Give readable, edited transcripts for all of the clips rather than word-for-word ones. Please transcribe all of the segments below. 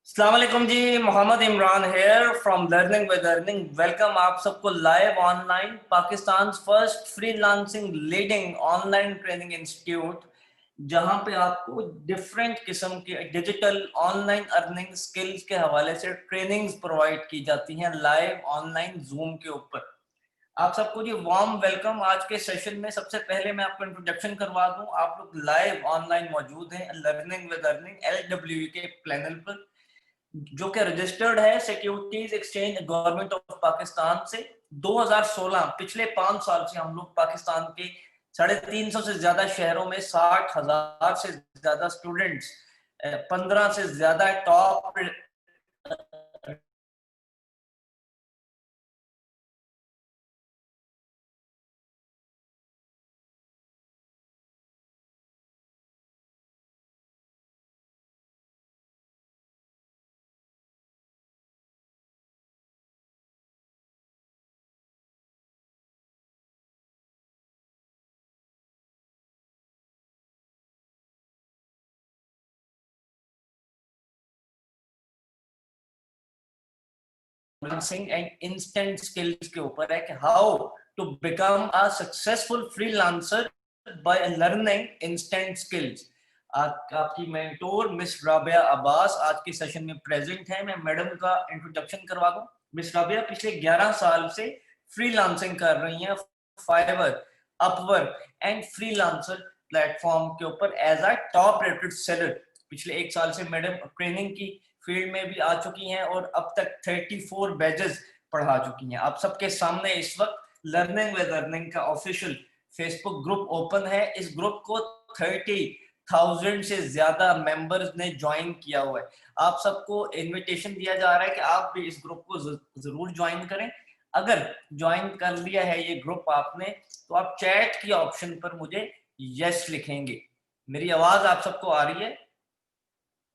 अस्सलाम वालेकुम जी। Mohammad Imran here from learning with earning. Welcome आप सबको live online Pakistan first freelancing leading online training institute, जहां पे आपको डिफरेंट किस्म के डिजिटल ऑनलाइन अर्निंग स्किल्स के हवाले से ट्रेनिंग्स प्रोवाइड की जाती हैं लाइव ऑनलाइन जूम के ऊपर। आप सबको जी वार्म वेलकम। आज के सेशन में सबसे पहले मैं आपको इंट्रोडक्शन करवा दूं। आप लोग लाइव ऑनलाइन मौजूद हैं लर्निंग विद अर्निंग LWE के प्लेनल पर, जो कि रजिस्टर्ड है securities exchange government of Pakistan से। 2016 पिछले 5 साल से हम लोग पाकिस्तान के 350 से ज्यादा शहरों में 60,000 से ज्यादा स्टूडेंट्स, 15 से ज्यादा टॉप एंड इंस्टेंट स्किल्स के ऊपर है कि how to become a successful freelancer by learning instant skills. आपकी मेंटोर मिस राबिया अब्बास आज के सेशन में प्रेजेंट है। मैं मैडम का इंट्रोडक्शन करवा दूं। मिस राबिया पिछले 11 साल से फ्रीलांसिंग कर रही हैं Fiverr, Upwork and freelancer platform के ऊपर as a top rated seller. पिछले 1 साल से मैडम ट्रेनिंग की फील्ड में भी आ चुकी हैं और अब तक 34 बैचेस पढ़ा चुकी हैं। आप सबके सामने इस वक्त लर्निंग विद अर्निंग का ऑफिशियल फेसबुक ग्रुप ओपन है। इस ग्रुप को 30,000 से ज्यादा मेंबर्स ने ज्वाइन किया हुआ है। आप सबको इनविटेशन दिया जा रहा है कि आप भी इस ग्रुप को जरूर ज्वाइन करें। अगर ज्वाइन कर लिया है ये ग्रुप आपने, तो आप चैट की ऑप्शन पर मुझे यस लिखेंगे। मेरी आवाज आप सबको आ रही है?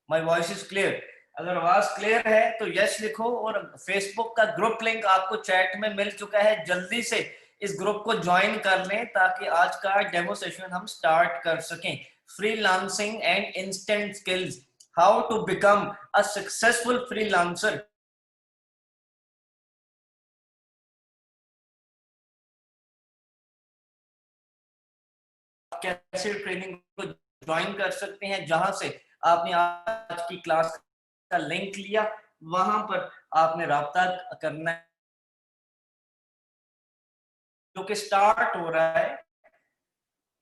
My voice is clear? अगर आवाज क्लियर है तो यस लिखो। और फेसबुक का ग्रुप लिंक आपको चैट में मिल चुका है, जल्दी से इस ग्रुप को ज्वाइन कर लें ताकि आज का डेमो सेशन हम स्टार्ट कर सकें। Freelancing and instant skills, how to become a successful freelancer. कैसे ट्रेनिंग को ज्वाइन कर सकते हैं, जहां से आपने आज की क्लास का लिंक लिया, वहां पर आपने राब्ता करना है, जो कि स्टार्ट हो रहा है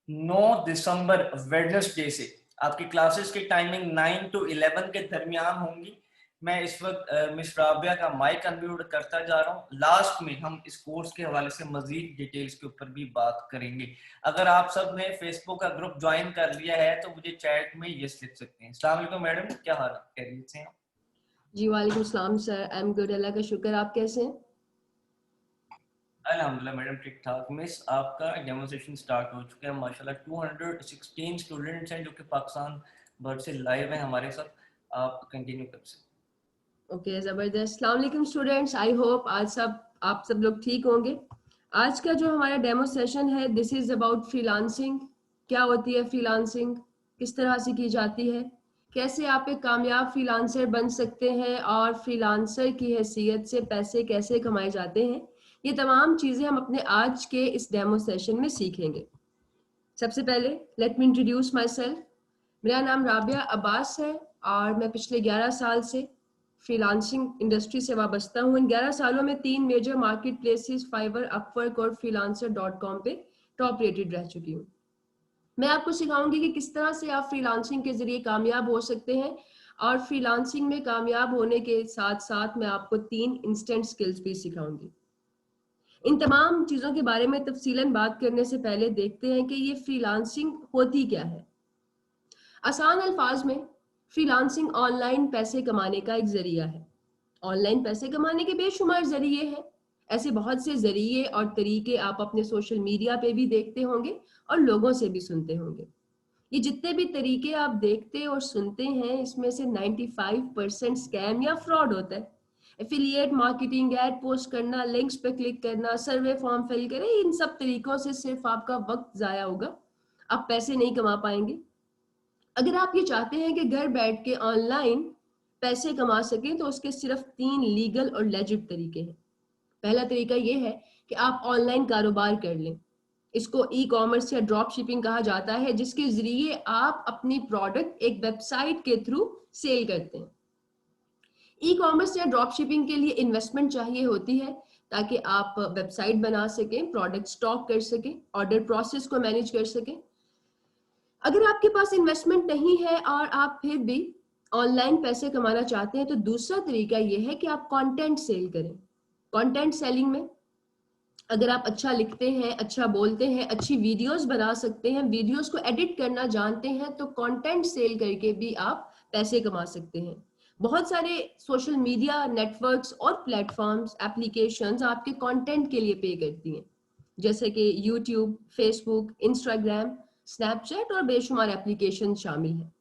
9 दिसंबर वेडनेसडे से। आपकी क्लासेस की टाइमिंग 9 to 11 के दरमियान होंगी। मैं इस वक्त मिस राबिया का माइक अनम्यूट करता जा रहा हूँ। लास्ट में हम इस कोर्स के हवाले से मजीद डिटेल्स के ऊपर भी बात करेंगे। अगर आप सब ने फेसबुक का ग्रुप ज्वाइन कर लिया है तो मुझे चैट में यस लिख सकते हैं। अस्सलाम वालेकुम मैडम, क्या हाल है? खैरियत से हैं? जी वालेकुम सलाम सर। आई एम गुड, अल्लाह का शुक्र। आप कैसे हैं? अल्हम्दुलिल्लाह मैडम, ठीक ठाक। मिस, आपका डेमोन्स्ट्रेशन स्टार्ट हो चुका है माशाल्लाह। 216 स्टूडेंट्स हैं जो कि पाकिस्तान भर से लाइव हैं हमारे साथ। आप कंटिन्यू कर सकते ओके, ज़बरदस्त। अस्सलाम वालेकुम स्टूडेंट्स, आई होप आज आप सब लोग ठीक होंगे। आज का जो हमारा डेमो सेशन है, दिस इज़ अबाउट फ्रीलांसिंग। क्या होती है फ्रीलांसिंग, किस तरह से की जाती है, कैसे आप एक कामयाब फ्रीलांसर बन सकते हैं और फ्रीलांसर की हैसियत से पैसे कैसे कमाए जाते हैं, ये तमाम चीज़ें हम अपने आज के इस डेमो सेशन में सीखेंगे। सबसे पहले let me introduce my self. मेरा नाम राबिया अब्बास है और मैं पिछले 11 साल से फ्रीलांसिंग इंडस्ट्री से वाबस्ता हूँ। इन 11 सालों में 3 major market places Fiverr, Upwork और freelancer.com पे टॉप रेटेड रह चुकी हूँ। मैं आपको सिखाऊंगी कि किस तरह से आप फ्रीलांसिंग के जरिए कामयाब हो सकते हैं, और फ्रीलांसिंग में कामयाब होने के साथ साथ मैं आपको 3 इंस्टेंट स्किल्स भी सिखाऊंगी। इन तमाम चीज़ों के बारे में तफसीलन बात करने से पहले देखते हैं कि ये फ्रीलांसिंग होती क्या है। आसान अल्फाज में फ्रीलांसिंग ऑनलाइन पैसे कमाने का एक जरिया है। ऑनलाइन पैसे कमाने के बेशुमार जरिए हैं। ऐसे बहुत से जरिए और तरीके आप अपने सोशल मीडिया पे भी देखते होंगे और लोगों से भी सुनते होंगे। ये जितने भी तरीके आप देखते और सुनते हैं, इसमें से 95% स्कैम या फ्रॉड होता है। एफिलिएट मार्केटिंग, ऐड पोस्ट करना, लिंक्स पे क्लिक करना, सर्वे फॉर्म फिल करें, इन सब तरीकों से सिर्फ आपका वक्त जाया होगा, आप पैसे नहीं कमा पाएंगे। अगर आप ये चाहते हैं कि घर बैठ के ऑनलाइन पैसे कमा सकें तो उसके सिर्फ 3 लीगल और लेजिट तरीके हैं। पहला तरीका ये है कि आप ऑनलाइन कारोबार कर लें। इसको ई कॉमर्स या ड्रॉप शिपिंग कहा जाता है, जिसके जरिए आप अपनी प्रोडक्ट एक वेबसाइट के थ्रू सेल करते हैं। ई कॉमर्स या ड्रॉप शिपिंग के लिए इन्वेस्टमेंट चाहिए होती है ताकि आप वेबसाइट बना सकें, प्रोडक्ट स्टॉक कर सकें, ऑर्डर प्रोसेस को मैनेज कर सकें। अगर आपके पास इन्वेस्टमेंट नहीं है और आप फिर भी ऑनलाइन पैसे कमाना चाहते हैं तो दूसरा तरीका यह है कि आप कंटेंट सेल करें। कंटेंट सेलिंग में अगर आप अच्छा लिखते हैं, अच्छा बोलते हैं, अच्छी वीडियोस बना सकते हैं, वीडियोस को एडिट करना जानते हैं, तो कंटेंट सेल करके भी आप पैसे कमा सकते हैं। बहुत सारे सोशल मीडिया नेटवर्क्स और प्लेटफॉर्म्स, एप्लीकेशंस आपके कंटेंट के लिए पे करती हैं, जैसे कि यूट्यूब, फेसबुक, इंस्टाग्राम, स्नैपचैट और बेशुमार एप्लीकेशन शामिल हैं।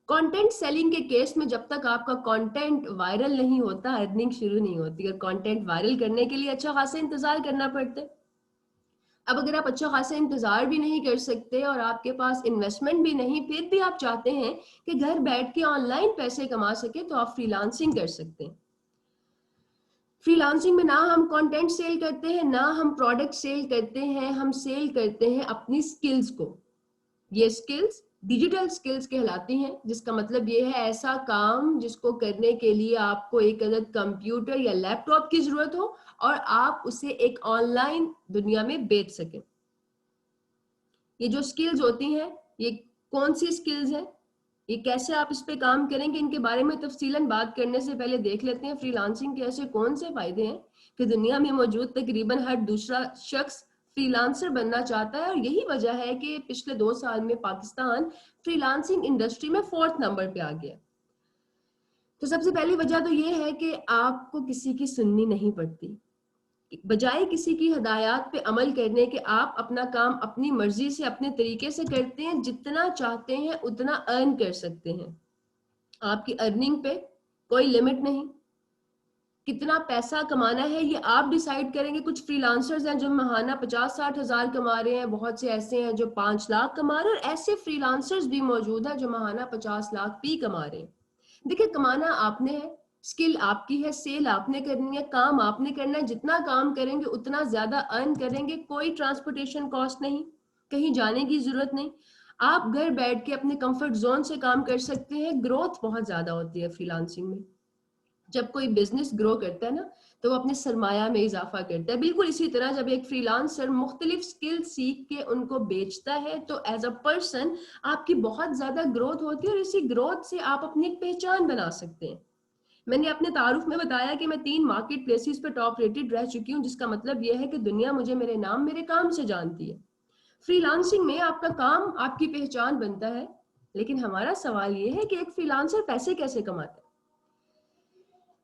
कंटेंट सेलिंग के केस में जब तक आपका कंटेंट वायरल नहीं होता, अर्निंग शुरू नहीं होती। और कंटेंट वायरल करने के लिए अच्छा खासा इंतजार करना पड़ता है। अब अगर आप अच्छा खासा इंतजार भी नहीं कर सकते और आपके पास इन्वेस्टमेंट भी नहीं, फिर भी आप चाहते हैं कि घर बैठ के ऑनलाइन पैसे कमा सके, तो आप फ्रीलांसिंग कर सकते हैं। फ्रीलांसिंग में ना हम कंटेंट सेल करते हैं, ना हम प्रोडक्ट सेल करते हैं, हम सेल करते हैं अपनी स्किल्स को। ये स्किल्स डिजिटल स्किल्स कहलाती हैं, जिसका मतलब ये है ऐसा काम जिसको करने के लिए आपको एक अदद कंप्यूटर या लैपटॉप की जरूरत हो और आप उसे एक ऑनलाइन दुनिया में बेच सकें। ये जो स्किल्स होती हैं, ये कौन सी स्किल्स हैं, ये कैसे आप इस पे काम करेंगे, इनके बारे में तफसीलन बात करने से पहले देख लेते हैं फ्रीलांसिंग के ऐसे कौन से फायदे हैं कि दुनिया में मौजूद तकरीबन हर दूसरा शख्स फ्रीलांसर बनना चाहता है। और यही वजह है कि पिछले 2 साल में पाकिस्तान फ्रीलांसिंग इंडस्ट्री में 4th नंबर पे आ गया। तो सबसे पहली वजह तो ये है कि आपको किसी की सुननी नहीं पड़ती। बजाय किसी की हिदायत पे अमल करने के आप अपना काम अपनी मर्जी से, अपने तरीके से करते हैं। जितना चाहते हैं उतना अर्न कर सकते हैं। आपकी अर्निंग पे कोई लिमिट नहीं। कितना पैसा कमाना है ये आप डिसाइड करेंगे। कुछ फ्रीलांसर्स हैं जो महाना 50-60 हजार कमा रहे हैं, बहुत से ऐसे हैं जो 5 लाख कमा रहे हैं, और ऐसे फ्रीलांसर्स भी मौजूद हैं जो महाना 50 लाख भी कमा रहे हैं। देखिए, कमाना आपने है, स्किल आपकी है, सेल आपने करनी है, काम आपने करना है। जितना काम करेंगे उतना ज्यादा अर्न करेंगे। कोई ट्रांसपोर्टेशन कॉस्ट नहीं, कहीं जाने की जरूरत नहीं। आप घर बैठ के अपने कंफर्ट जोन से काम कर सकते हैं। ग्रोथ बहुत ज्यादा होती है फ्रीलांसिंग में। जब कोई बिजनेस ग्रो करता है ना, तो वो अपने सरमाया में इजाफा करता है। बिल्कुल इसी तरह जब एक फ्रीलांसर मुख्तलिफ स्किल सीख के उनको बेचता है, तो एज अ पर्सन आपकी बहुत ज्यादा ग्रोथ होती है और इसी ग्रोथ से आप अपनी एक पहचान बना सकते हैं। मैंने अपने तारुफ में बताया कि मैं 3 मार्केट प्लेसेस पे टॉप रेटेड रह चुकी हूँ, जिसका मतलब यह है कि दुनिया मुझे मेरे नाम, मेरे काम से जानती है। फ्रीलांसिंग में आपका काम आपकी पहचान बनता है। लेकिन हमारा सवाल यह है कि एक फ्रीलांसर पैसे कैसे कमाता है।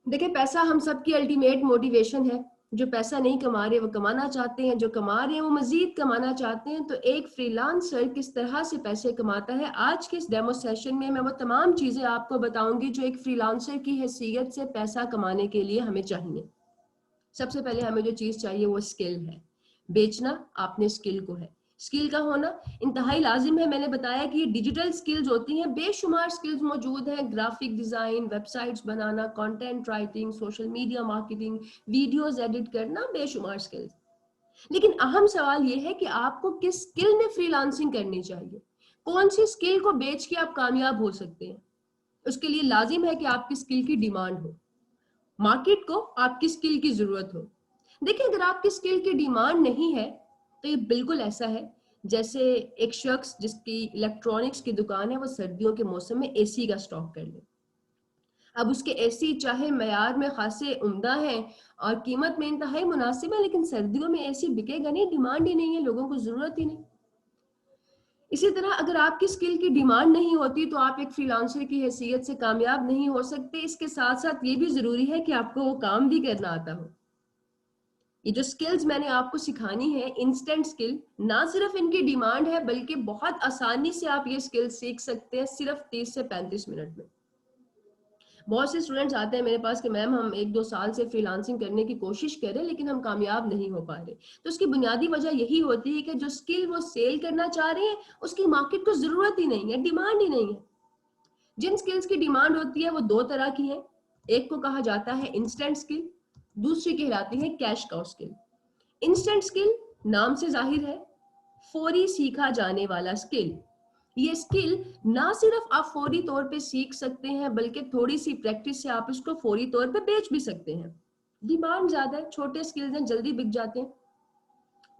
देखिए, पैसा हम सबकी अल्टीमेट मोटिवेशन है। जो पैसा नहीं कमा रहे वो कमाना चाहते हैं, जो कमा रहे हैं वो मजीद कमाना चाहते हैं। तो एक फ्रीलांसर किस तरह से पैसे कमाता है, आज के इस डेमो सेशन में मैं वो तमाम चीजें आपको बताऊंगी जो एक फ्रीलांसर की हैसियत से पैसा कमाने के लिए हमें चाहिए। सबसे पहले हमें जो चीज चाहिए वो स्किल है। बेचना आपने स्किल को है। स्किल का होना इंतहाई लाजिम है। मैंने बताया कि ये डिजिटल स्किल्स होती हैं, बेशुमार स्किल्स मौजूद हैं। ग्राफिक डिजाइन, वेबसाइट्स बनाना, content writing, social media marketing, videos edit करना, बेशुमार स्किल्स। लेकिन अहम सवाल ये है कि आपको किस स्किल में फ्रीलांसिंग करनी चाहिए। कौन सी स्किल को बेच के आप कामयाब हो सकते हैं। उसके लिए लाजिम है कि आपकी स्किल की डिमांड हो, मार्केट को आपकी स्किल की जरूरत हो। देखिए, अगर आपकी स्किल की डिमांड नहीं है तो ये बिल्कुल ऐसा है जैसे एक शख्स जिसकी इलेक्ट्रॉनिक्स की दुकान है, वो सर्दियों के मौसम में एसी का स्टॉक कर ले। अब उसके एसी चाहे मयार में खासे उम्दा है और कीमत में इंतहाई मुनासिब है, लेकिन सर्दियों में एसी बिकेगा नहीं, डिमांड ही नहीं है, लोगों को जरूरत ही नहीं। इसी तरह अगर आपकी स्किल की डिमांड नहीं होती तो आप एक फ्रीलांसर की हैसियत से कामयाब नहीं हो सकते। इसके साथ साथ ये भी जरूरी है कि आपको वो काम भी करना आता हो। ये जो स्किल्स मैंने आपको सिखानी है, इंस्टेंट स्किल, ना सिर्फ इनकी डिमांड है बल्कि बहुत आसानी से आप ये स्किल सीख सकते हैं सिर्फ 30 से 35 मिनट में। बहुत से स्टूडेंट्स आते हैं मेरे पास कि मैम हम 1-2 साल से फ्रीलांसिंग करने की कोशिश कर रहे हैं लेकिन हम कामयाब नहीं हो पा रहे। तो उसकी बुनियादी वजह यही होती है कि जो स्किल वो सेल करना चाह रहे हैं उसकी मार्केट को जरूरत ही नहीं है, डिमांड ही नहीं है। जिन स्किल्स की डिमांड होती है वो दो तरह की है। एक को कहा जाता है इंस्टेंट स्किल, दूसरी कहलाती है cash cow skill. Instant skill नाम से जाहिर है, फौरी सीखा जाने वाला स्किल। ये स्किल ना सिर्फ आप फौरी तौर पे सीख सकते हैं, बल्कि थोड़ी सी प्रैक्टिस से आप इसको फौरी तौर पे बेच भी सकते हैं। डिमांड ज्यादा है, छोटे स्किल्स हैं, जल्दी बिक जाते हैं।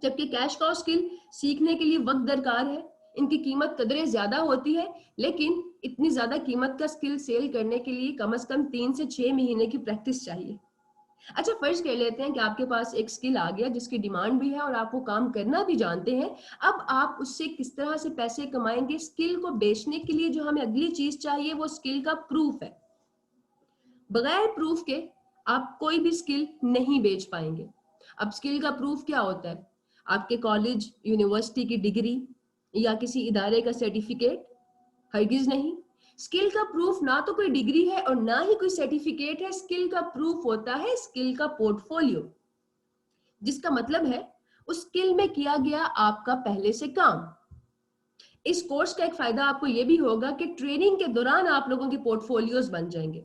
जबकि कैश काउ स्किल सीखने के लिए वक्त दरकार है, इनकी कीमत कदरे ज्यादा होती है, लेकिन इतनी ज्यादा कीमत का स्किल सेल करने के लिए कम से कम 3 से 6 महीने की प्रैक्टिस चाहिए। अच्छा, फर्ज कर लेते हैं कि आपके पास एक स्किल आ गया जिसकी डिमांड भी है और आप वो काम करना भी जानते हैं। अब आप उससे किस तरह से पैसे कमाएंगे? स्किल को बेचने के लिए जो हमें अगली चीज चाहिए वो स्किल का प्रूफ है। बगैर प्रूफ के आप कोई भी स्किल नहीं बेच पाएंगे। अब स्किल का प्रूफ क्या होता है? आपके कॉलेज यूनिवर्सिटी की डिग्री या किसी इदारे का सर्टिफिकेट? हरगिज नहीं। स्किल का प्रूफ ना तो कोई डिग्री है और ना ही कोई सर्टिफिकेट है। स्किल का प्रूफ होता है स्किल का पोर्टफोलियो, जिसका मतलब है उस स्किल में किया गया आपका पहले से काम। इस कोर्स का एक फायदा आपको यह भी होगा कि ट्रेनिंग के दौरान आप लोगों के पोर्टफोलियोज बन जाएंगे।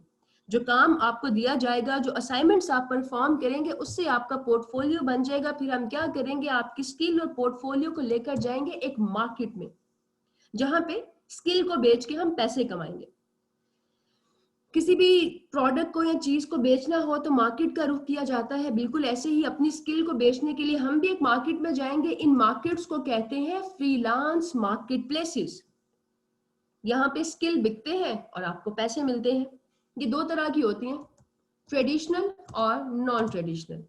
जो काम आपको दिया जाएगा, जो असाइनमेंट्स आप परफॉर्म करेंगे, उससे आपका पोर्टफोलियो बन जाएगा। फिर हम क्या करेंगे? आपकी स्किल और पोर्टफोलियो को लेकर जाएंगे एक मार्केट में, जहां पे स्किल को बेच के हम पैसे कमाएंगे। किसी भी प्रोडक्ट को या चीज को बेचना हो तो मार्केट का रुख किया जाता है। बिल्कुल ऐसे ही अपनी स्किल को बेचने के लिए हम भी एक मार्केट में जाएंगे। इन मार्केट्स को कहते हैं फ्रीलांस मार्केट प्लेसेस। यहाँ पे स्किल बिकते हैं और आपको पैसे मिलते हैं। ये दो तरह की होती हैं, ट्रेडिशनल और नॉन ट्रेडिशनल।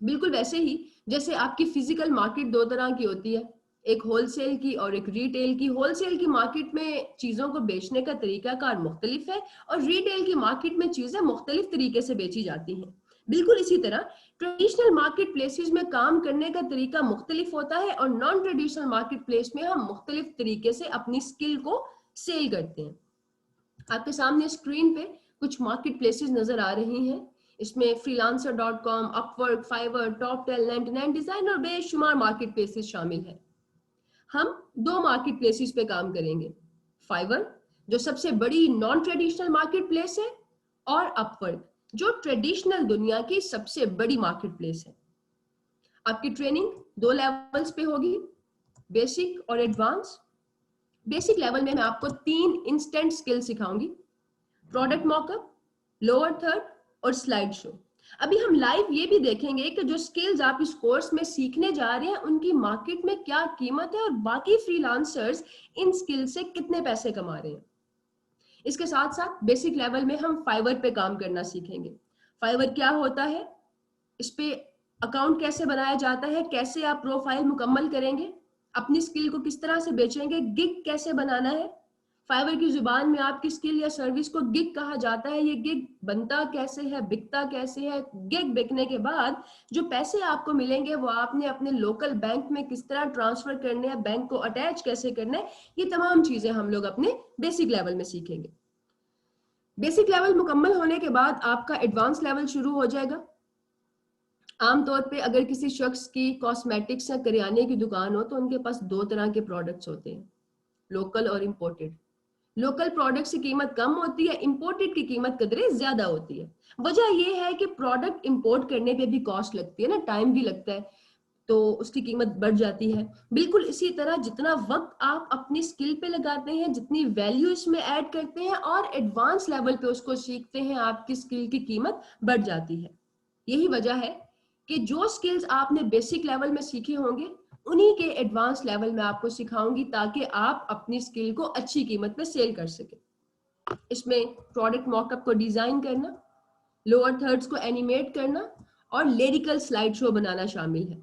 बिल्कुल वैसे ही जैसे आपकी फिजिकल मार्केट दो तरह की होती है, एक होलसेल की और एक रिटेल की। होलसेल की मार्केट में चीजों को बेचने का तरीकाकार मुख्तलिफ है और रिटेल की मार्केट में चीजें मुख्तलिफ तरीके से बेची जाती हैं। बिल्कुल इसी तरह ट्रेडिशनल मार्केट प्लेसेस में काम करने का तरीका मुख्तलिफ होता है और नॉन ट्रेडिशनल मार्केट प्लेस में हम मुख्तलिफ तरीके से अपनी स्किल को सेल करते हैं। आपके सामने स्क्रीन पे कुछ मार्केट प्लेसेस नजर आ रही हैं। इसमें freelancer.com, अपवर्क, फाइवर, टॉपटेल, 99 डिजाइन और बेशुमार मार्केट प्लेसेस शामिल है। हम दो मार्केट प्लेसेस पे काम करेंगे, फाइवर जो सबसे बड़ी नॉन ट्रेडिशनल मार्केट प्लेस है, और अपवर्क जो ट्रेडिशनल दुनिया की सबसे बड़ी मार्केट प्लेस है। आपकी ट्रेनिंग दो लेवल्स पे होगी, बेसिक और एडवांस। बेसिक लेवल में मैं आपको 3 इंस्टेंट स्किल सिखाऊंगी, प्रोडक्ट मॉकअप, लोअर थर्ड और स्लाइड शो। अभी हम लाइव ये भी देखेंगे कि जो स्किल्स आप इस कोर्स में सीखने जा रहे हैं उनकी मार्केट में क्या कीमत है और बाकी फ्रीलांसर्स इन स्किल से कितने पैसे कमा रहे हैं। इसके साथ साथ बेसिक लेवल में हम फाइवर पे काम करना सीखेंगे। फाइवर क्या होता है, इस पे अकाउंट कैसे बनाया जाता है, कैसे आप प्रोफाइल मुकम्मल करेंगे, अपनी स्किल को किस तरह से बेचेंगे, गिग कैसे बनाना है। फाइवर की जुबान में आपकी स्किल या सर्विस को गिग कहा जाता है। ये गिग बनता कैसे है, बिकता कैसे है, गिग बिकने के बाद जो पैसे आपको मिलेंगे वो आपने अपने लोकल बैंक में किस तरह ट्रांसफर करने हैं, बैंक को अटैच कैसे करना है, ये तमाम चीजें हम लोग अपने बेसिक लेवल में सीखेंगे। बेसिक लेवल मुकम्मल होने के बाद आपका एडवांस लेवल शुरू हो जाएगा। आमतौर पे अगर किसी शख्स की कॉस्मेटिक्स या करियाने की दुकान हो तो उनके पास दो तरह के प्रोडक्ट्स होते हैं, लोकल और इंपोर्टेड। लोकल प्रोडक्ट की कीमत कम होती है, इंपोर्टेड की कीमत कदरे ज्यादा होती है। वजह यह है कि प्रोडक्ट इंपोर्ट करने पे भी कॉस्ट लगती है ना, टाइम भी लगता है, तो उसकी कीमत बढ़ जाती है। बिल्कुल इसी तरह जितना वक्त आप अपनी स्किल पे लगाते हैं, जितनी वैल्यू इसमें ऐड करते हैं और एडवांस लेवल पे उसको सीखते हैं, आपकी स्किल की कीमत बढ़ जाती है। यही वजह है कि जो स्किल्स आपने बेसिक लेवल में सीखे होंगे उन्हीं के एडवांस लेवल में आपको सिखाऊंगी, ताकि आप अपनी स्किल को अच्छी कीमत में सेल कर सके। इसमें प्रोडक्ट मॉकअप को डिजाइन करना, लोअर थर्ड्स को एनिमेट करना और लिरिकल स्लाइड शो बनाना शामिल है।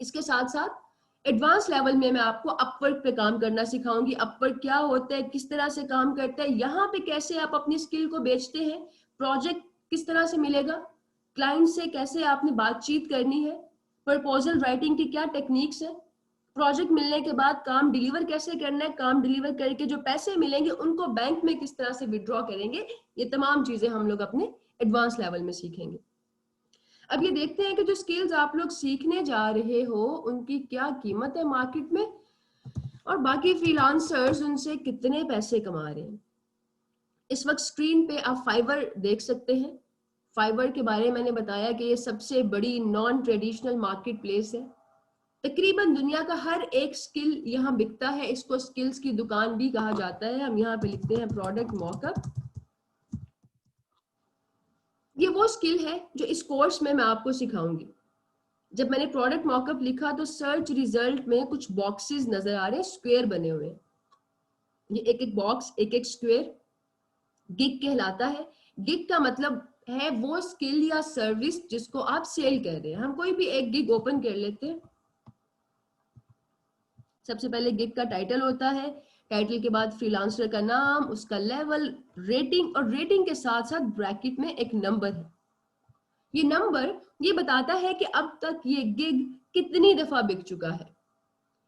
इसके साथ साथ एडवांस लेवल में मैं आपको अपवर्क पे काम करना सिखाऊंगी। अपवर्क क्या होता है, किस तरह से काम करता है, यहाँ पे कैसे आप अपनी स्किल को बेचते हैं, प्रोजेक्ट किस तरह से मिलेगा, क्लाइंट से कैसे आपने बातचीत करनी है, प्रपोजल राइटिंग की क्या टेक्निक्स है, प्रोजेक्ट मिलने के बाद काम डिलीवर कैसे करना है, काम डिलीवर करके जो पैसे मिलेंगे उनको बैंक में किस तरह से विड्रॉ करेंगे, ये तमाम चीजें हम लोग अपने एडवांस लेवल में सीखेंगे। अब ये देखते हैं कि जो स्किल्स आप लोग सीखने जा रहे हो उनकी क्या कीमत है मार्केट में और बाकी फ्रीलांसर्स उनसे कितने पैसे कमा रहे हैं। इस वक्त स्क्रीन पे आप फाइवर देख सकते हैं। फाइवर के बारे में मैंने बताया कि ये सबसे बड़ी नॉन ट्रेडिशनल मार्केट प्लेस है। तकरीबन दुनिया का हर एक स्किल यहाँ बिकता है। इसको स्किल्स की दुकान भी कहा जाता है। हम यहाँ पे लिखते हैं प्रोडक्ट मॉकअप। ये वो स्किल है जो इस कोर्स में मैं आपको सिखाऊंगी। जब मैंने प्रोडक्ट मॉकअप लिखा तो सर्च रिजल्ट में कुछ बॉक्सेस नजर आ रहे हैं, स्क्वायर बने हुए। ये एक एक बॉक्स, एक एक स्क्वायर गिग कहलाता है। गिग का मतलब है वो स्किल या सर्विस जिसको आप सेल कर रहे हैं। हम कोई भी एक गिग ओपन कर लेते हैं। सबसे पहले गिग का टाइटल होता है, टाइटल के बाद फ्रीलांसर का नाम, उसका लेवल, रेटिंग, और रेटिंग के साथ साथ ब्रैकेट में एक नंबर है। ये नंबर ये बताता है कि अब तक ये गिग कितनी दफा बिक चुका है।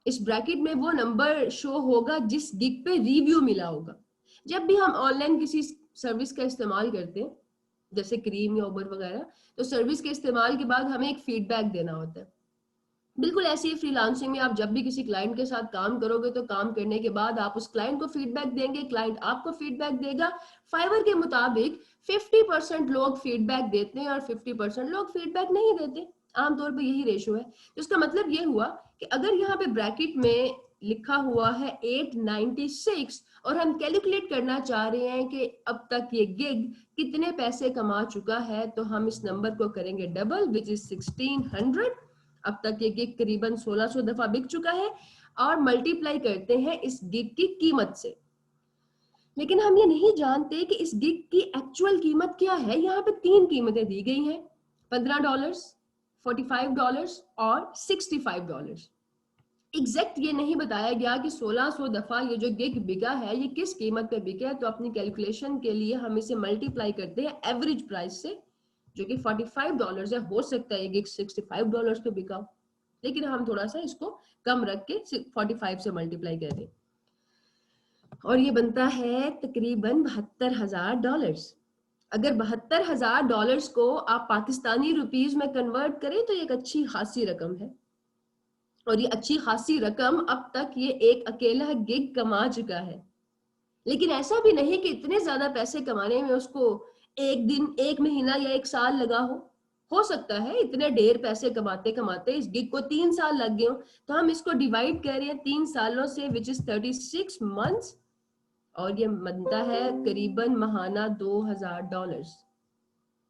इस ब्रैकेट में वो नंबर शो होगा जिस गिग पे रिव्यू मिला होगा। जब भी हम ऑनलाइन किसी सर्विस का इस्तेमाल करते हैं, जैसे क्रीम या उबर वगैरह, तो सर्विस के इस्तेमाल के बाद हमें एक फीडबैक देना होता है। बिल्कुल ऐसे ही फ्रीलांसिंग में आप जब भी किसी क्लाइंट के साथ काम करोगे तो काम करने के बाद आप उस क्लाइंट को फीडबैक देंगे, क्लाइंट आपको फीडबैक देगा। फाइवर के मुताबिक 50% लोग फीडबैक देते हैं और 50% लोग फीडबैक नहीं देते। आमतौर पर यही रेशो है। तो इसका मतलब ये हुआ कि अगर यहाँ पे ब्रैकेट में लिखा हुआ है 896 और हम कैलकुलेट करना चाह रहे हैं कि अब तक ये गिग कितने पैसे कमा चुका है, तो हम इस नंबर को करेंगे डबल, विच इज 1600। अब तक ये गिग करीबन 1600 दफा बिक चुका है और मल्टीप्लाई करते हैं इस गिग की कीमत से। लेकिन हम ये नहीं जानते कि इस गिग की एक्चुअल कीमत क्या है। यहाँ पे 3 कीमतें दी गई हैं, $15, $45 और $65। एग्जैक्ट ये नहीं बताया गया कि 1600 दफा ये जो गिग बिका है ये किस कीमत पे बिका है। तो अपनी कैलकुलेशन के लिए हम इसे मल्टीप्लाई करते हैं एवरेज प्राइस से, जो कि $45 है। हो सकता है ये गिग $65 पे बिका, लेकिन हम थोड़ा सा इसको कम रख के 45 से मल्टीप्लाई कर दें और ये बनता है तकरीबन $72,000। अगर $72,000 को आप पाकिस्तानी रुपीज में कन्वर्ट करें तो एक अच्छी खासी रकम है। और ये अच्छी खासी रकम अब तक ये एक अकेला गिग कमा चुका है। लेकिन ऐसा भी नहीं कि इतने ज्यादा पैसे कमाने में उसको एक दिन, एक महीना या एक साल लगा हो सकता है इतने ढेर पैसे कमाते कमाते इस गिग को 3 साल लग गए हो। तो हम इसको डिवाइड कर रहे हैं 3 सालों से, विच इज 36 मंथ्स, और ये बनता है करीबन महाना $2,000।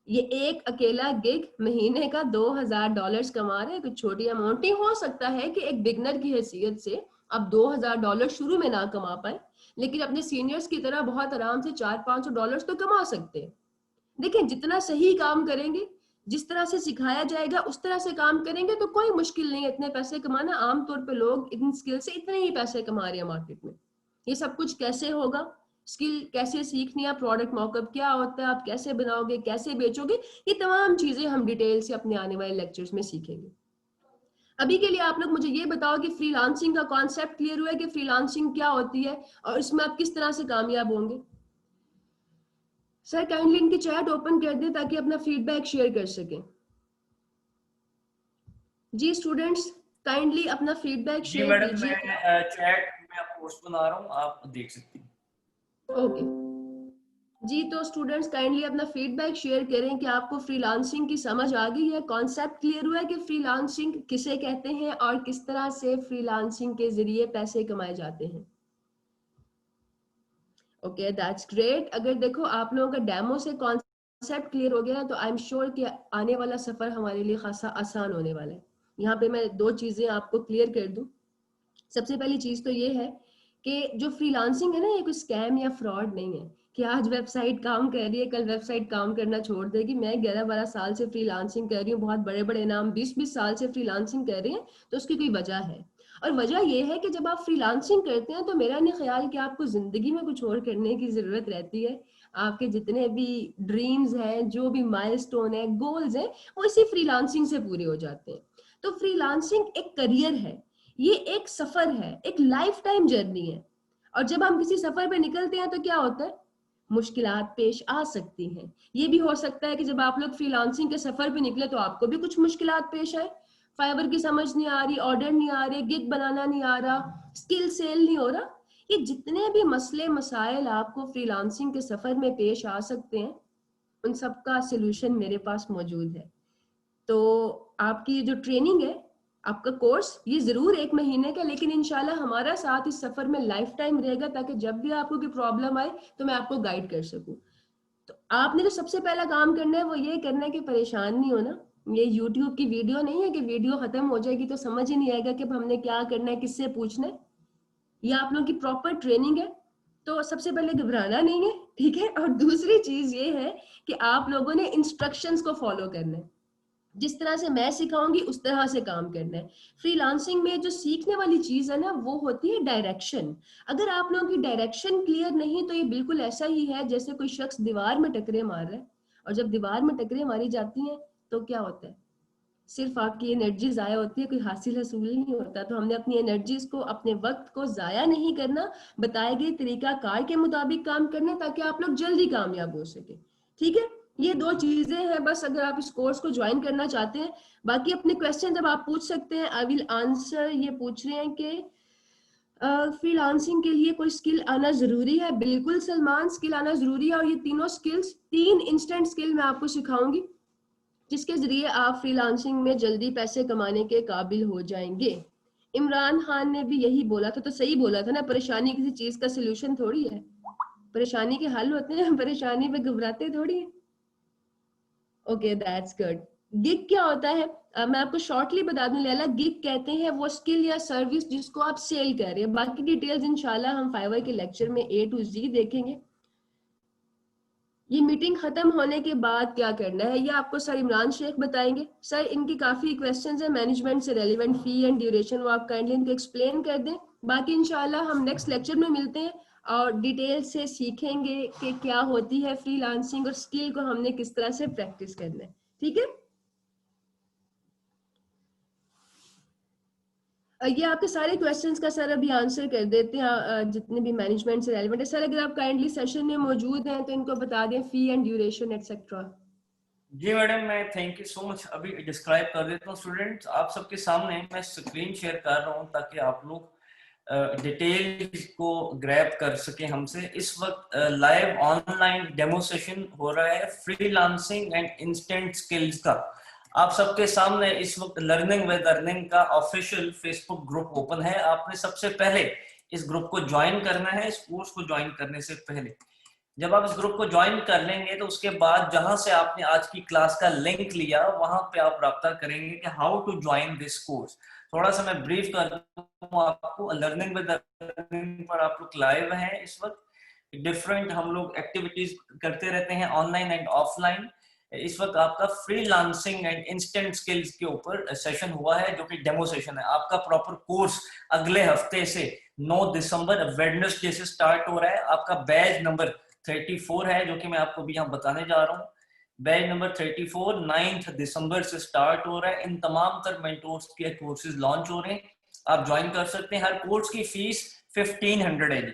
ये एक अकेला गिग महीने का $2,000 कमा रहे हैं। कुछ छोटी अमाउंट नहीं। हो सकता है कि एक बिगनर की हैसियत से आप $2,000 शुरू में ना कमा पाए, लेकिन अपने सीनियर्स की तरह बहुत आराम से $400-500 तो कमा सकते हैं। देखिए, जितना सही काम करेंगे, जिस तरह से सिखाया जाएगा उस तरह से काम करेंगे तो कोई मुश्किल नहीं है इतने पैसे कमाना। आमतौर पे लोग इन स्किल से इतने ही पैसे कमा रहे हैं मार्केट में। ये सब कुछ कैसे होगा, स्किल कैसे सीखनी है, प्रोडक्ट मॉकअप क्या होता है, आप कैसे बनाओगे, कैसे बेचोगे, ये तमाम चीजें हम डिटेल से अपने आने वाले लेक्चर्स में सीखेंगे। अभी के लिए आप लोग मुझे ये बताओ कि फ्रीलांसिंग का कॉन्सेप्ट क्लियर हुआ है कि फ्रीलांसिंग क्या होती है और इसमें आप किस तरह से कामयाब होंगे। सर काइंडली इनकी चैट ओपन कर दें ताकि अपना फीडबैक शेयर कर सकें। जी स्टूडेंट्स, काइंडली अपना फीडबैक जी शेयर मैडम, कीजिए। मैं चैट में आपको पोस्ट बना रहा हूँ, आप देख सकती हैं। ओके जी, तो स्टूडेंट्स काइंडली अपना फीडबैक शेयर करें कि आपको फ्रीलांसिंग की समझ आ गई है, कॉन्सेप्ट क्लियर हुआ है कि फ्रीलांसिंग किसे कहते हैं और किस तरह से फ्रीलांसिंग के जरिए पैसे कमाए जाते हैं। Okay, that's great. अगर देखो आप लोगों का डेमो से कॉन्सेप्ट क्लियर हो गया है तो आई एम श्योर कि आने वाला सफर हमारे लिए खासा आसान होने वाला है। यहाँ पे मैं 2 चीजें आपको क्लियर कर दूं। सबसे पहली चीज तो ये है कि जो फ्रीलांसिंग है ना, ये कोई स्कैम या फ्रॉड नहीं है कि आज वेबसाइट काम कर रही है कल वेबसाइट काम करना छोड़ देगी। मैं 11-12 साल से फ्रीलांसिंग कर रही हूँ, बहुत बड़े बड़े नाम 20-20 साल से फ्रीलांसिंग कर रही हैं, तो उसकी कोई वजह है। और वजह यह है कि जब आप फ्रीलांसिंग करते हैं तो मेरा नहीं ख्याल कि आपको जिंदगी में कुछ और करने की जरूरत रहती है। आपके जितने भी ड्रीम्स हैं, जो भी माइलस्टोन है, गोल्स हैं, वो इसी फ्रीलांसिंग से पूरे हो जाते हैं। तो फ्रीलांसिंग एक करियर है, ये एक सफर है, एक लाइफ टाइम जर्नी है। और जब हम किसी सफर पे निकलते हैं तो क्या होता है, मुश्किलात पेश आ सकती हैं। ये भी हो सकता है कि जब आप लोग फ्रीलांसिंग के सफर पे निकले तो आपको भी कुछ मुश्किलात पेश आए। फाइवर की समझ नहीं आ रही, ऑर्डर नहीं आ रहे, गिग बनाना नहीं आ रहा, स्किल सेल नहीं हो रहा। कि जितने भी मसले मसाइल आपको फ्रीलांसिंग के सफर में पेश आ सकते हैं, उन सब का सोल्यूशन मेरे पास मौजूद है। तो आपकी ये जो ट्रेनिंग है, आपका कोर्स, ये जरूर 1 महीने का, लेकिन इंशाल्लाह हमारा साथ इस सफर में लाइफ टाइम रहेगा, ताकि जब भी आपको कोई प्रॉब्लम आए तो मैं आपको गाइड कर सकूं। तो आपने जो सबसे पहला काम करना है वो ये करना है कि परेशान नहीं होना। ये YouTube की वीडियो नहीं है कि वीडियो खत्म हो जाएगी तो समझ ही नहीं आएगा कि अब हमने क्या करना है, किससे पूछना है। ये आप लोगों की प्रॉपर ट्रेनिंग है, तो सबसे पहले घबराना नहीं है, ठीक है। और दूसरी चीज ये है कि आप लोगों ने इंस्ट्रक्शंस को फॉलो करना है, जिस तरह से मैं सिखाऊंगी उस तरह से काम करना है। फ्रीलांसिंग में जो सीखने वाली चीज है ना, वो होती है डायरेक्शन। अगर आप लोगों की डायरेक्शन क्लियर नहीं, तो ये बिल्कुल ऐसा ही है जैसे कोई शख्स दीवार में टकरे मार रहा है, और जब दीवार में टकरे मारी जाती हैं तो क्या होता है, सिर्फ आपकी एनर्जी जाया होती है, कोई हासिल हसूल नहीं होता। तो हमने अपनी एनर्जीज को, अपने वक्त को जाया नहीं करना, बताए गए तरीका कार के मुताबिक काम करना, ताकि आप लोग जल्दी कामयाब हो सके, ठीक है। ये 2 चीजें हैं बस, अगर आप इस कोर्स को ज्वाइन करना चाहते हैं। बाकी अपने क्वेश्चन जब आप पूछ सकते हैं, आई विल आंसर। ये पूछ रहे हैं कि फ्रीलांसिंग के लिए कोई स्किल आना जरूरी है? बिल्कुल सलमान, स्किल आना जरूरी है, और ये तीनों स्किल्स, 3 इंस्टेंट स्किल मैं आपको सिखाऊंगी, जिसके जरिए आप फ्रीलांसिंग में जल्दी पैसे कमाने के काबिल हो जाएंगे। इमरान खान ने भी यही बोला था, तो सही बोला था ना, परेशानी किसी चीज का सलूशन थोड़ी है, परेशानी के हल होते हैं, परेशानी पे घबराते थोड़ी है। Okay, that's good. गिग क्या होता है? मैं आपको शॉर्टली बता दूं लैला, गिग कहते हैं वो स्किल या सर्विस जिसको आप सेल कर रहे हैं। बाकी डिटेल्स इंशाल्लाह हम फाइवर के लेक्चर में A to Z देखेंगे। ये मीटिंग खत्म होने के बाद क्या करना है, ये आपको सर इमरान शेख बताएंगे। सर, इनकी काफी क्वेश्चंस हैं मैनेजमेंट से रेलेवेंट, फी एंड ड्यूरेशन, वो आप काइंडली इनको एक्सप्लेन कर दें। बाकी इंशाल्लाह हम नेक्स्ट लेक्चर में मिलते हैं और डिटेल से सीखेंगे कि क्या होती है फ्रीलांसिंग और स्किल को हमने किस तरह से प्रैक्टिस करना है, ठीक है। ये आपके सारे क्वेश्चंस का सर अभी आंसर कर देते हैं, जितने भी मैनेजमेंट से रेलेवेंट है। सर, अगर आप काइंडली सेशन में मौजूद हैं तो इनको बता दें फी एंड ड्यूरेशन एक्सेट्रा। जी मैडम, मैं थैंक यू सो मच। अभी डिस्क्राइब कर देता हूँ स्टूडेंट्स, आप सबके सामने मैं स्क्रीन शेयर कर रहा हूँ ताकि आप लोग डिटेल्स को ग्रैब कर सके हमसे। इस वक्त लाइव ऑनलाइन डेमो सेशन हो रहा है फ्रीलांसिंग एंड इंस्टेंट स्किल्स का। आप सबके सामने इस वक्त लर्निंग विद अर्निंग का ऑफिशियल फेसबुक ग्रुप ओपन है। आपने सबसे पहले इस ग्रुप को ज्वाइन करना है। इस कोर्स को ज्वाइन करने से पहले जब आप इस ग्रुप को ज्वाइन कर लेंगे तो उसके बाद जहां से आपने आज की क्लास का लिंक लिया वहां पे आप राब्ता करेंगे कि how to join this course. थोड़ा सा मैं ब्रीफ कर दूं आपको। लर्निंग विद लर्निंग पर आप लोग लाइव हैं इस वक्त। डिफरेंट हम लोग एक्टिविटीज करते रहते हैं ऑनलाइन एंड ऑफलाइन। इस वक्त आपका फ्रीलांसिंग एंड इंस्टेंट स्किल्स के ऊपर सेशन हुआ है जो कि डेमो सेशन है। आपका प्रॉपर कोर्स अगले हफ्ते से 9 दिसंबर वेडनेसडे से स्टार्ट हो रहा है। आपका बैच नंबर 34 है जो कि मैं आपको भी यहाँ बताने जा रहा हूँ। बैच नंबर 34 9 दिसंबर से स्टार्ट हो रहा है। इन तमाम तर मेंटोर्स के कोर्सेज लॉन्च हो रहे हैं, आप ज्वाइन कर सकते हैं। हर कोर्स की फीस 1500 है जी।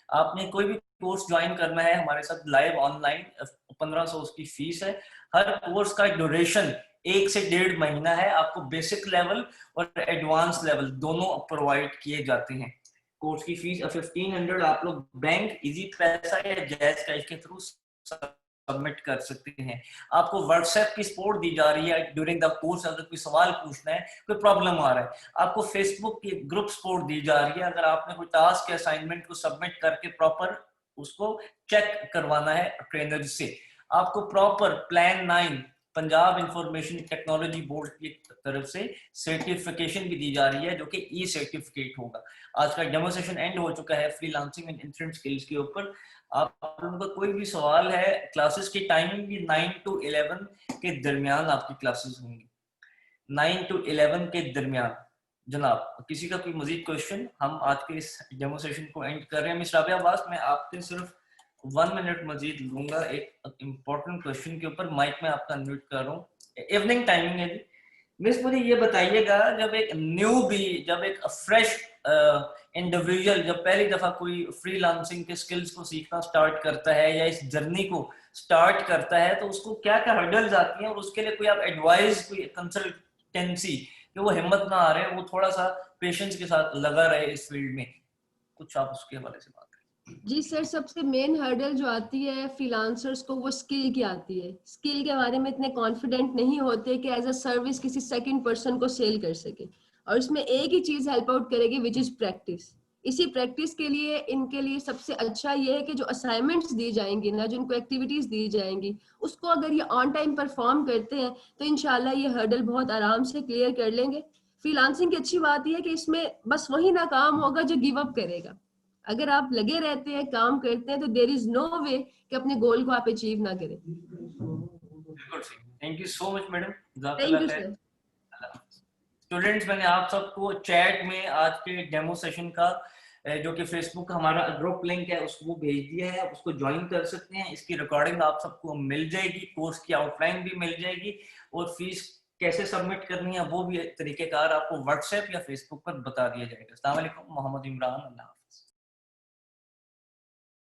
आपने कोई भी कोर्स ज्वाइन करना है हमारे साथ लाइव ऑनलाइन, 1500 उसकी फीस है। हर कोर्स का ड्यूरेशन 1 से 1.5 महीना है। आपको बेसिक लेवल और एडवांस लेवल दोनों प्रोवाइड किए जाते हैं। कोर्स की फीस 1500 आप लोग बैंक, इजी पैसा या जैज कैश के थ्रू सबमिट कर सकते हैं। आपको व्हाट्सएप की सपोर्ट दी जा रही है ड्यूरिंग द कोर्स। अगर कोई सवाल पूछना है, कोई प्रॉब्लम आ रहा है, आपको फेसबुक की ग्रुप सपोर्ट दी जा रही है। अगर आपने कोई टास्क या असाइनमेंट को सबमिट करके प्रॉपर उसको चेक करवाना है ट्रेनर से, आपको proper plan 9 Punjab information technology board की तरफ से सर्टिफिकेशन भी दी जा रही है जो कि ई सर्टिफिकेट होगा। आज का डेमो सेशन एंड हो चुका है फ्रीलांसिंग एंड इंस्टेंट स्किल्स के ऊपर। आप लोगों का कोई भी सवाल है, क्लासेस की टाइमिंग भी 9 to 11 के दरमियान आपकी क्लासेस होंगी। 9 to 11 के दरमियान। जनाब, किसी का कोई मजीद क्वेश्चन? हम आज के इस डेमो सेशन को एंड कर रहे हैं। मिस राबिया अब्बास, मैं आपसे सिर्फ 1 मिनट मजीद लूंगा एक इम्पोर्टेंट क्वेश्चन के ऊपर। माइक में आपका म्यूट कर रहा हूँ। इवनिंग टाइमिंग है जी। मिस मुझे ये बताइएगा, जब एक जब एक फ्रेश इंडिविजुअल जब पहली दफा कोई फ्रीलांसिंग के स्किल्स को सीखना स्टार्ट करता है या इस जर्नी को स्टार्ट करता है, तो उसको क्या क्या हर्डल्स आती हैं और उसके लिए कोई आप एडवाइस, कोई कंसल्टेंसी, कि वो हिम्मत ना आ रहे, वो थोड़ा सा पेशेंस के साथ लगा रहे इस फील्ड में? कुछ आप उसके हवाले से बात करें। जी सर, सबसे मेन हर्डल जो आती है फ्रीलांसर्स को वो स्किल की आती है। स्किल के बारे में इतने कॉन्फिडेंट नहीं होते कि एज अ सर्विस किसी सेकंड पर्सन को सेल कर सके, और इसमें एक ही चीज हेल्प आउट करेगी विच इज प्रैक्टिस। इसी प्रैक्टिस के लिए इनके लिए सबसे अच्छा ये है कि जो असाइनमेंट्स दी जाएंगी ना, जो इनको एक्टिविटीज दी जाएंगी, उसको अगर ये ऑन टाइम परफॉर्म करते हैं तो इंशाल्लाह ये हर्डल बहुत आराम से क्लियर कर लेंगे। फ्रीलांसिंग की अच्छी बात यह है कि इसमें बस वही ना काम होगा जो गिव अप करेगा। अगर आप लगे रहते हैं, काम करते हैं, तो देयर इज नो वे कि अपने गोल को आप अचीव ना करें। बिल्कुल सही, thank you so much madam, thank जज़ाकल्लाह यू खैर। सर। स्टूडेंट्स, मैंने आप सबको चैट में आज के डेमो सेशन का जो कि फेसबुक का हमारा ग्रुप लिंक है उसको भेज दिया है, आप उसको ज्वाइन कर सकते हैं। इसकी रिकॉर्डिंग आप सबको मिल जाएगी, कोर्स की आउटलाइन भी मिल जाएगी, और फीस कैसे सबमिट करनी है वो भी तरीकेकार आपको व्हाट्सएप या फेसबुक पर बता दिया जाएगा। अस्सलाम वालेकुम, मोहम्मद इमरान, अल्लाह।